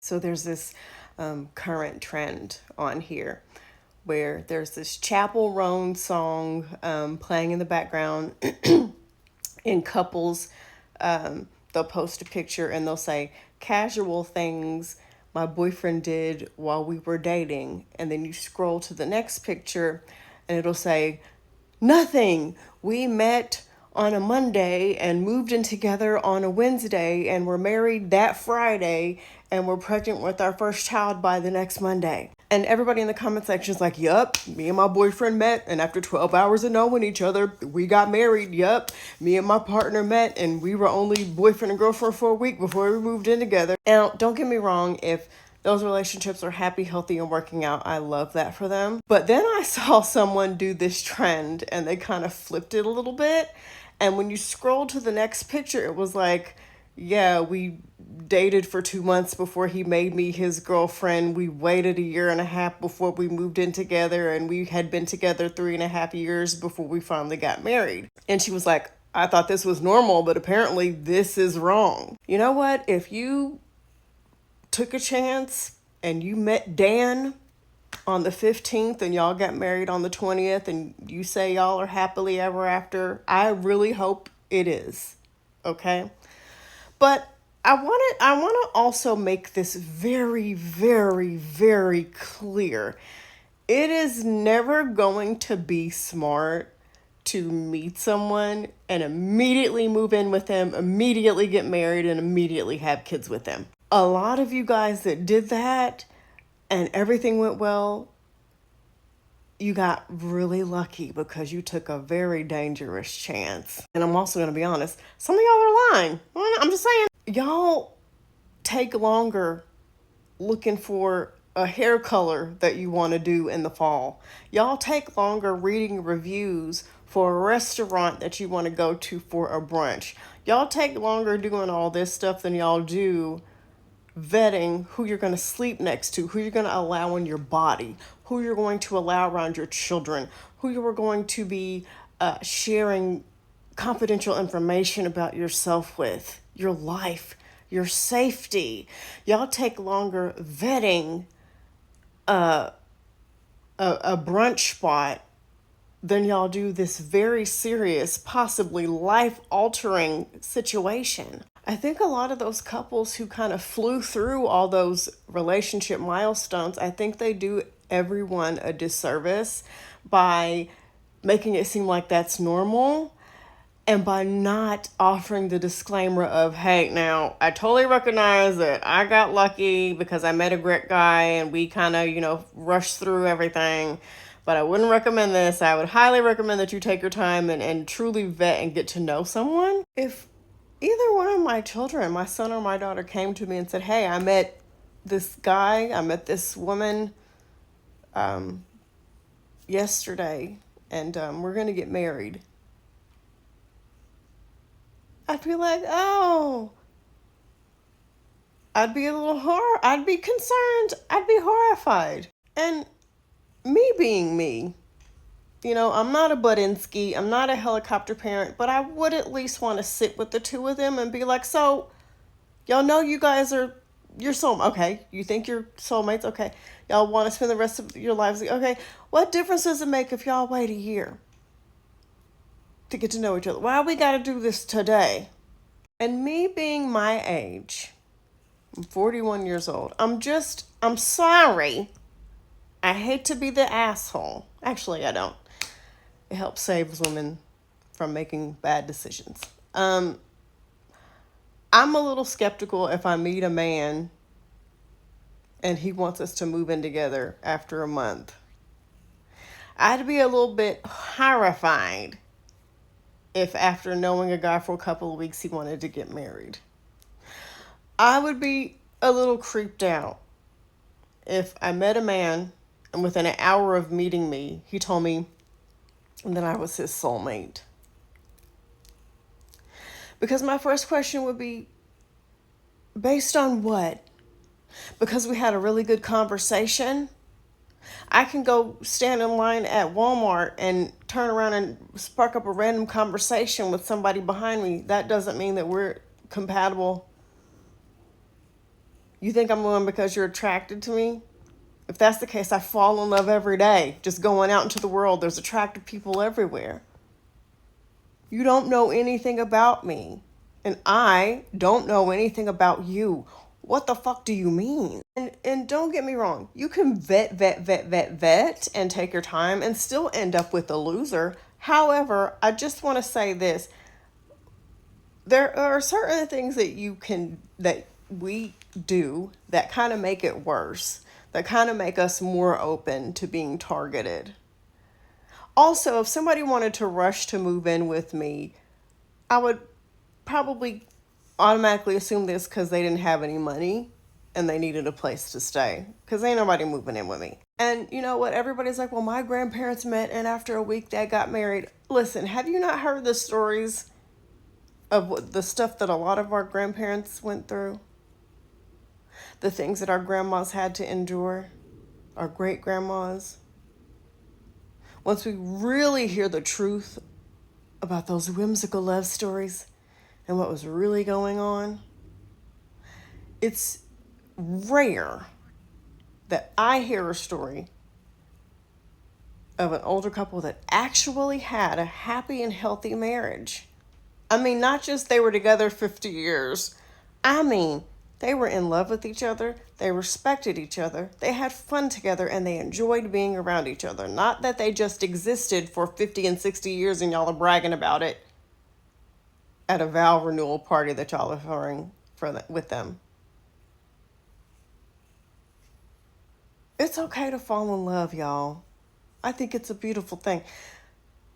So there's this current trend on here where there's this Chapel Roan song playing in the background in couples. They'll post a picture and they'll say, casual things my boyfriend did while we were dating. And then you scroll to the next picture and it'll say, nothing. We met on a Monday and moved in together on a Wednesday and were married that Friday and were pregnant with our first child by the next Monday. And everybody in the comment section is like, yup, me and my boyfriend met, and after 12 hours of knowing each other, we got married. Yup, me and my partner met, and we were only boyfriend and girlfriend for a week before we moved in together. Now, don't get me wrong, if those relationships are happy, healthy, and working out, I love that for them. But then I saw someone do this trend, and they kind of flipped it a little bit. And when you scroll to the next picture, it was like, yeah, we dated for 2 months before he made me his girlfriend. We waited a year and a half before we moved in together, and we had been together 3.5 years before we finally got married. And she was like, I thought this was normal, but apparently this is wrong. You know what? If you took a chance and you met Dan on the 15th and y'all got married on the 20th and you say y'all are happily ever after, I really hope it is. Okay? But I want to also make this very, very, very clear. It is never going to be smart to meet someone and immediately move in with them, immediately get married, and immediately have kids with them. A lot of you guys that did that and everything went well, you got really lucky because you took a very dangerous chance. And I'm also going to be honest, some of y'all are lying. I'm just saying. Y'all take longer looking for a hair color that you want to do in the fall. Y'all take longer reading reviews for a restaurant that you want to go to for a brunch. Y'all take longer doing all this stuff than y'all do vetting who you're going to sleep next to, who you're going to allow in your body, who you're going to allow around your children, who you are going to be sharing confidential information about yourself with, your life, your safety. Y'all take longer vetting a brunch spot than y'all do this very serious, possibly life-altering situation. I think a lot of those couples who kind of flew through all those relationship milestones, I think they do everyone a disservice by making it seem like that's normal and by not offering the disclaimer of, hey, now, I totally recognize that I got lucky because I met a great guy and we kind of, rushed through everything. But I wouldn't recommend this. I would highly recommend that you take your time and truly vet and get to know someone. If either one of my children, my son or my daughter, came to me and said, hey, I met this guy, I met this woman yesterday, and we're going to get married, I'd be like, oh, I'd be I'd be concerned, I'd be horrified. And me being me, I'm not a Budinsky, I'm not a helicopter parent, but I would at least want to sit with the two of them and be like, so, y'all know you guys are your soulmate. Okay, you think you're soulmates? Okay, y'all want to spend the rest of your lives? Okay, what difference does it make if y'all wait a year to get to know each other? Why we got to do this today? And me being my age, I'm 41 years old. I'm sorry. I hate to be the asshole. Actually, I don't. It helps save women from making bad decisions. I'm a little skeptical if I meet a man and he wants us to move in together after a month. I'd be a little bit horrified if after knowing a guy for a couple of weeks he wanted to get married. I would be a little creeped out if I met a man and within an hour of meeting me, he told me that I was his soulmate. Because my first question would be, based on what? Because we had a really good conversation? I can go stand in line at Walmart and turn around and spark up a random conversation with somebody behind me. That doesn't mean that we're compatible You think I'm going because you're attracted to me? If that's the case, I fall in love every day. Just going out into the world, there's attractive people everywhere. You don't know anything about me. And I don't know anything about you. What the fuck do you mean? And don't get me wrong, you can vet and take your time and still end up with a loser. However, I just want to say this. There are certain things that we do that kind of make it worse, that kind of make us more open to being targeted. Also, if somebody wanted to rush to move in with me, I would probably automatically assume this because they didn't have any money and they needed a place to stay, because ain't nobody moving in with me. And you know what? Everybody's like, well, my grandparents met and after a week they got married. Listen, have you not heard the stories of the stuff that a lot of our grandparents went through? The things that our grandmas had to endure, our great grandmas. Once we really hear the truth about those whimsical love stories and what was really going on, it's rare that I hear a story of an older couple that actually had a happy and healthy marriage. I mean, not just they were together 50 years. I mean, they were in love with each other, they respected each other, they had fun together, and they enjoyed being around each other. Not that they just existed for 50 and 60 years and y'all are bragging about it at a vow renewal party that y'all are throwing with them. It's okay to fall in love, y'all. I think it's a beautiful thing.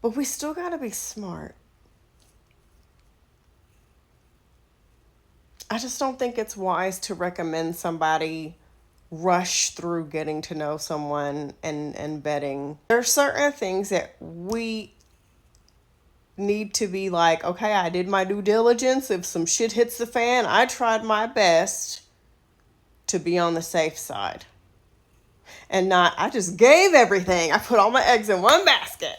But we still gotta be smart. I just don't think it's wise to recommend somebody rush through getting to know someone and betting. There are certain things that we need to be like, okay, I did my due diligence. If some shit hits the fan, I tried my best to be on the safe side. And not, I just gave everything. I put all my eggs in one basket.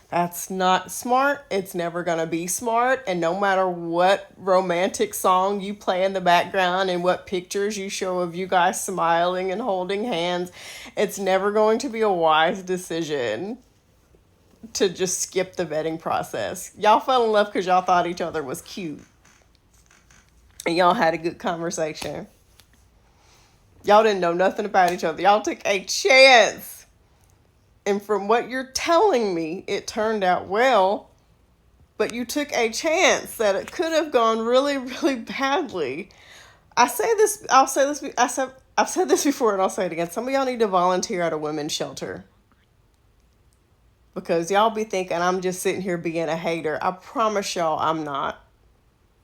That's not smart. It's never going to be smart. And no matter what romantic song you play in the background and what pictures you show of you guys smiling and holding hands, it's never going to be a wise decision to just skip the vetting process. Y'all fell in love because y'all thought each other was cute. And y'all had a good conversation. Y'all didn't know nothing about each other. Y'all took a chance. And from what you're telling me, it turned out well, but you took a chance that it could have gone really, really badly. I've said this before and I'll say it again. Some of y'all need to volunteer at a women's shelter. Because y'all be thinking I'm just sitting here being a hater. I promise y'all I'm not.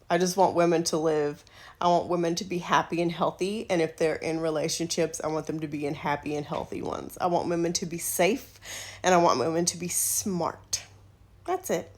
I just want women to live. I want women to be happy and healthy. And if they're in relationships, I want them to be in happy and healthy ones. I want women to be safe and I want women to be smart. That's it.